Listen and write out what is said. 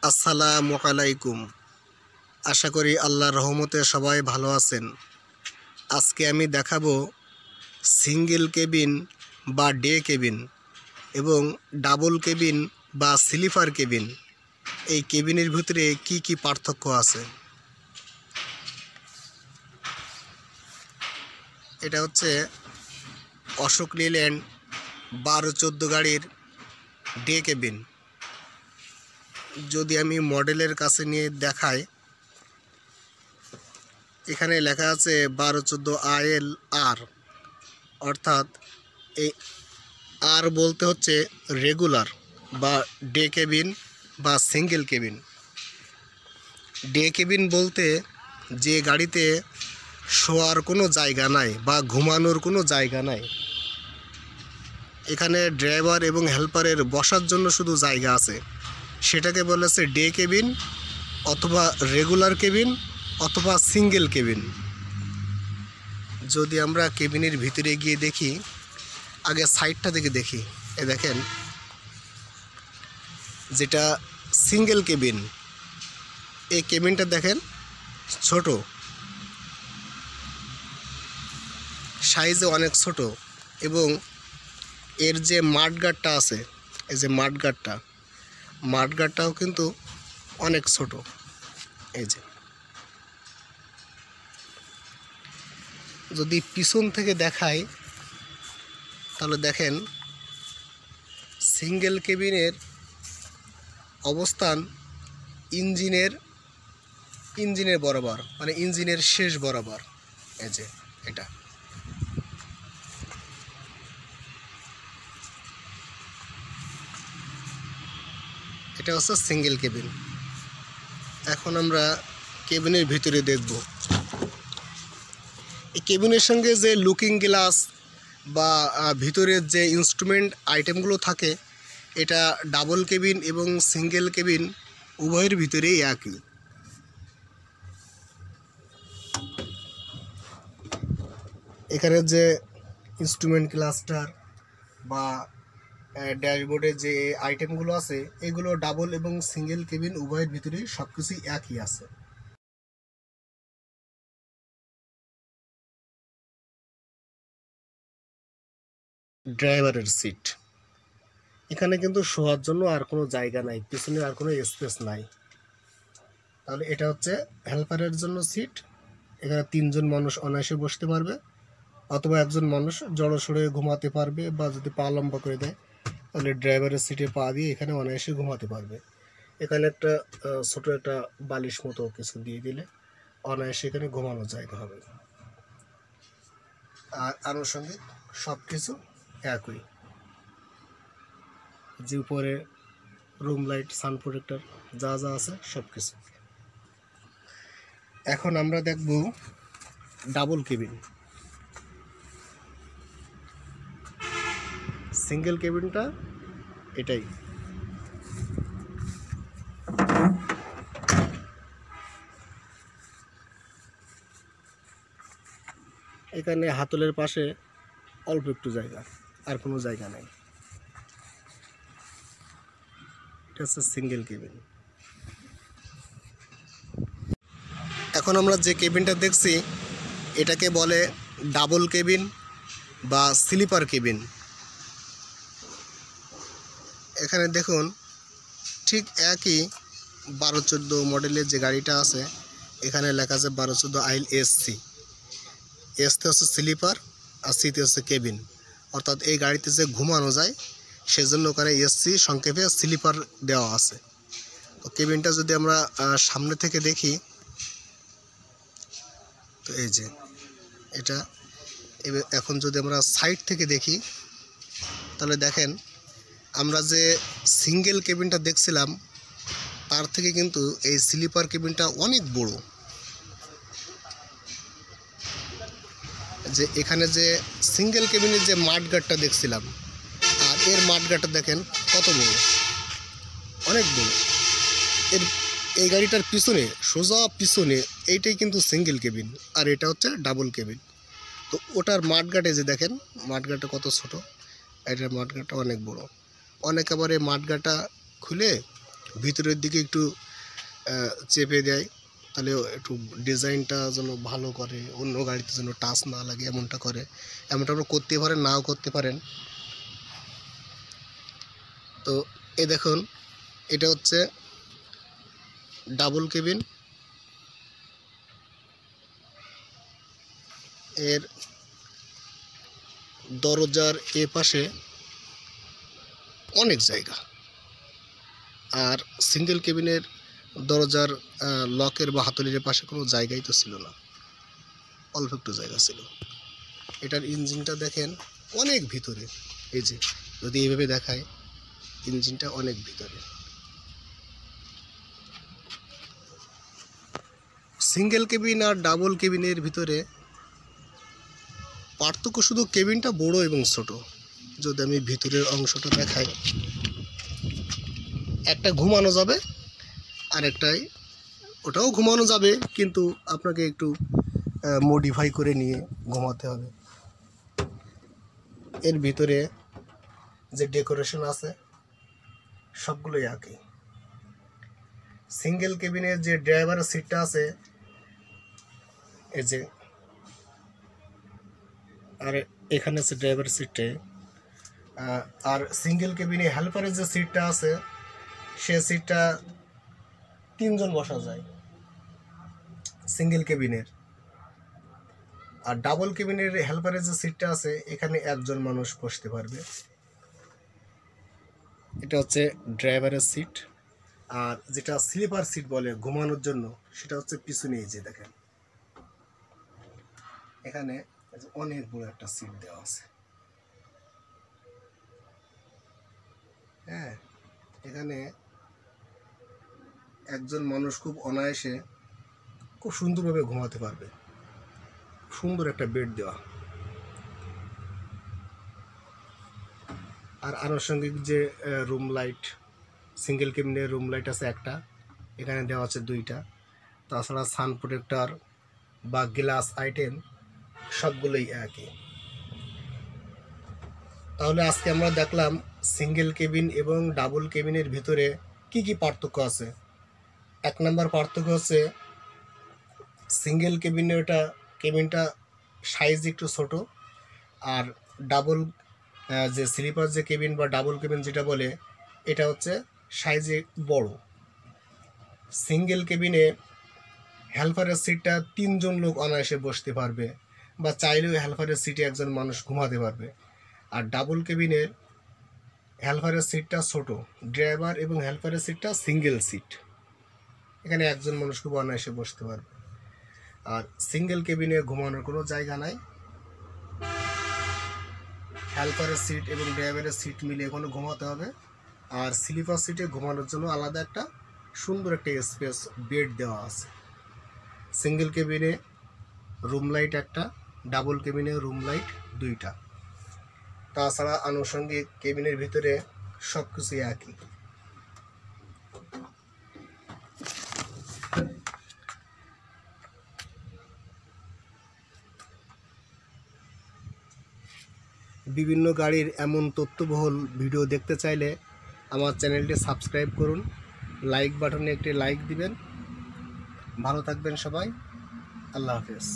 আসসালামু আলাইকুম। আশা করি আল্লাহর রহমতে সবাই ভালো আছেন। আজকে আমি দেখাবো সিঙ্গেল কেবিন বা ডে কেবিন এবং ডাবল কেবিন বা স্লিপার কেবিন, এই কেবিনের ভিতরে কি কি পার্থক্য আছে। এটা হচ্ছে অশোক লেল্যান্ড 12-14 গাড়ির ডে কেবিন। যদি আমি মডেলের কাছে নিয়ে দেখাই, এখানে লেখা আছে 12-14 ILR, অর্থাৎ এই আর বলতে হচ্ছে রেগুলার বা ডে কেবিন বা সিঙ্গেল কেবিন। ডে কেবিন বলতে যে গাড়িতে শোয়ার কোনো জায়গা নাই বা ঘুমানোর কোনো জায়গা নাই, এখানে ড্রাইভার এবং হেল্পারের বসার জন্য শুধু জায়গা আছে, সেটাকে বলেছে ডে কেবিন অথবা রেগুলার কেবিন অথবা সিঙ্গেল কেবিন। যদি আমরা কেবিনের ভিতরে গিয়ে দেখি, আগে সাইডটা থেকে দেখি, এ দেখেন যেটা সিঙ্গেল কেবিন, এই কেবিনটা দেখেন ছোট, সাইজে অনেক ছোট, এবং এর যে মাঠগার্ডটা আছে, এই যে মাঠগার্ডটাও কিন্তু অনেক ছোট। এই যে যদি পিছন থেকে দেখাই, তাহলে দেখেন সিঙ্গেল কেবিনের অবস্থান ইঞ্জিনের বরাবর, মানে ইঞ্জিনের শেষ বরাবর। এই যে এটা হচ্ছে সিঙ্গেল কেবিন। এখন আমরা কেবিনের ভিতরে দেখব। এই কেবিনের সঙ্গে যে লুকিং গ্লাস বা ভিতরের যে ইনস্ট্রুমেন্ট আইটেমগুলো থাকে, এটা ডাবল কেবিন এবং সিঙ্গেল কেবিন উভয়ের ভিতরেই একই। এখানে যে ইনস্ট্রুমেন্ট ক্লাস্টার বা ড্যাশবোর্ডে যে আইটেমগুলো আছে, এগুলো ডাবল এবং সিঙ্গেল কেবিন উভয়ের ভিতরেই সব কিছুই একই আছে। ড্রাইভারের সিট, এখানে কিন্তু শোয়ার জন্য আর কোনো জায়গা নাই, পিছনে আর কোনো স্পেস নাই। তাহলে এটা হচ্ছে হেল্পারের জন্য সিট, এখানে 3 জন মানুষ অনায়াসে বসতে পারবে, অথবা একজন মানুষ জড়সড়ে ঘুমাতে পারবে, বা যদি পা লম্বা করে দেয় তাহলে ড্রাইভারের সিটে পা দিয়ে এখানে অনায়াসে ঘুমাতে পারবে। এখানে একটা ছোট একটা বালিশ মতো কিছু দিয়ে দিলে অনায়াসে এখানে ঘুমানোর জায়গা হবে। আর আনুষঙ্গিক সব কিছু একই, যে উপরে রুম লাইট, সান প্রোটেক্টর যা যা আছে সব কিছু। এখন আমরা দেখব ডাবল কেবিন। সিঙ্গেল কেবিনটা এটাই। এখানে হাতলের পাশে অল্প একটু জায়গা, আর কোনো জায়গা নেই। এটা হচ্ছে সিঙ্গেল কেবিন। এখন আমরা যে কেবিনটা দেখছি, এটাকে বলে ডাবল কেবিন বা স্লিপার কেবিন। এখানে দেখুন ঠিক একই 12-14 মডেলের যে গাড়িটা আছে, এখানে লেখা আছে 12-14 ILSC। এসতে হচ্ছে স্লিপার আর সিতে হচ্ছে কেবিন, অর্থাৎ এই গাড়িতে যে ঘুমানো যায় সেজন্য ওখানে এসসি সংক্ষেপে স্লিপার দেওয়া আছে। তো কেবিনটা যদি আমরা সামনে থেকে দেখি, তো এই যে এটা। এখন যদি আমরা সাইড থেকে দেখি, তাহলে দেখেন আমরা যে সিঙ্গেল কেবিনটা দেখছিলাম তার থেকে কিন্তু এই স্লিপার কেবিনটা অনেক বড়। যে এখানে যে সিঙ্গেল কেবিনের যে মাঠগার্ডটা দেখছিলাম, আর এর মাঠগার্ডটা দেখেন কত বড়, অনেক বড়। এই গাড়িটার পিছনে, সোজা পিছনে, এইটাই কিন্তু সিঙ্গেল কেবিন, আর এটা হচ্ছে ডাবল কেবিন। তো ওটার মাঠগার্ডে যে দেখেন মাঠগার্ডটা কত ছোট, এটার মাঠগার্ডটা অনেক বড়। অনেক আবার এই মাঠগার্ডটা খুলে ভিতরের দিকে একটু চেপে দেয়, তাহলে একটু ডিজাইনটা যেন ভালো করে, অন্য গাড়িতে যেন টাচ না লাগে এমনটা করে। এমনটা আপনারা করতে পারেন, নাও করতে পারেন। তো এই দেখুন, এটা হচ্ছে ডাবল কেবিন। এর দরজার এ পাশে অনেক জায়গা, আর সিঙ্গেল কেবিনের দরজার লকের বা হাতলের পাশে কোনো জায়গাই তো ছিল না, অল্প একটু জায়গা ছিল। এটার ইঞ্জিনটা দেখেন অনেক ভিতরে, এই যে যদি এইভাবে দেখায় ইঞ্জিনটা অনেক ভিতরে। সিঙ্গেল কেবিন আর ডাবল কেবিনের ভিতরে পার্থক্য শুধু কেবিনটা বড় এবং ছোট। যদি আমি ভিতরের অংশটা দেখাই, একটা ঘুমানো যাবে, আর একটাই ওটাও ঘুমানো যাবে, কিন্তু আপনাকে একটু মডিফাই করে নিয়ে ঘুমাতে হবে। এর ভিতরে যে ডেকোরেশন আছে সবগুলোই একই। সিঙ্গেল কেবিনের যে ড্রাইভারের সিটটা আছে এই যে, আর এখানে আছে ড্রাইভারের সিটে, আর সিঙ্গেল কেবিনে হেল্পারের যে সিটটা আছে সে সিটটা 3 জন বসা যায় সিঙ্গেল কেবিনের। আর ডাবল কেবিনের হেল্পারের যে সিটটা আছে এখানে 1 জন মানুষ বসতে পারবে। এটা হচ্ছে ড্রাইভারের সিট। আর যেটা স্লিপার সিট বলে ঘুমানোর জন্য, সেটা হচ্ছে পিছনে। এই যে দেখেন, এখানে অনেক বড় একটা সিট দেওয়া আছে। হ্যাঁ, এখানে একজন মানুষ খুব অনায়াসে খুব সুন্দরভাবে ঘুমাতে পারবে। সুন্দর একটা বেড দেওয়া। আর আনুষঙ্গিক যে রুম লাইট, সিঙ্গেল কেবিনের রুম লাইট আছে একটা, এখানে দেওয়া আছে 2টা। তাছাড়া সান প্রোটেক্টর বা গ্লাস আইটেম সবগুলোই একই। তাহলে আজকে আমরা দেখলাম সিঙ্গেল কেবিন এবং ডাবল কেবিনের ভিতরে কি কি পার্থক্য আছে। 1 নম্বর পার্থক্য হচ্ছে সিঙ্গেল কেবিনটা সাইজ একটু ছোট, আর ডাবল যে স্লিপার যে কেবিন বা ডাবল কেবিন যেটা বলে এটা হচ্ছে সাইজে বড়। সিঙ্গেল কেবিনে হেল্পারের সিটটা 3 জন লোক অনায়াসে বসতে পারবে, বা চাইলেও হেল্পারের সিটে 1 জন মানুষ ঘুমাতে পারবে। আর ডাবল কেবিনের হেল্পারের সিটটা ছোট, ড্রাইভার এবং হেল্পারের সিটটা সিঙ্গেল সিট, এখানে 1 জন মানুষ খুব অনায়াসে বসতে পারবে। আর সিঙ্গেল কেবিনে ঘুমানোর কোনো জায়গা নাই, হেল্পারের সিট এবং ড্রাইভারের সিট মিলে এখানে ঘুমাতে হবে। আর স্লিপার সিটে ঘুমানোর জন্য আলাদা একটা সুন্দর একটা স্পেস বেড দেওয়া আছে। সিঙ্গেল কেবিনে রুম লাইট একটা, ডাবল কেবিনে রুম লাইট 2টা। তাছাড়া আনুষঙ্গিক কেবিনের ভিতরে সব কিছুই একই। বিভিন্ন গাড়ির এমন তথ্যবহুল ভিডিও দেখতে চাইলে আমার চ্যানেলটি সাবস্ক্রাইব করুন, লাইক বাটনে একটি লাইক দিবেন। ভালো থাকবেন সবাই, আল্লাহ হাফেজ।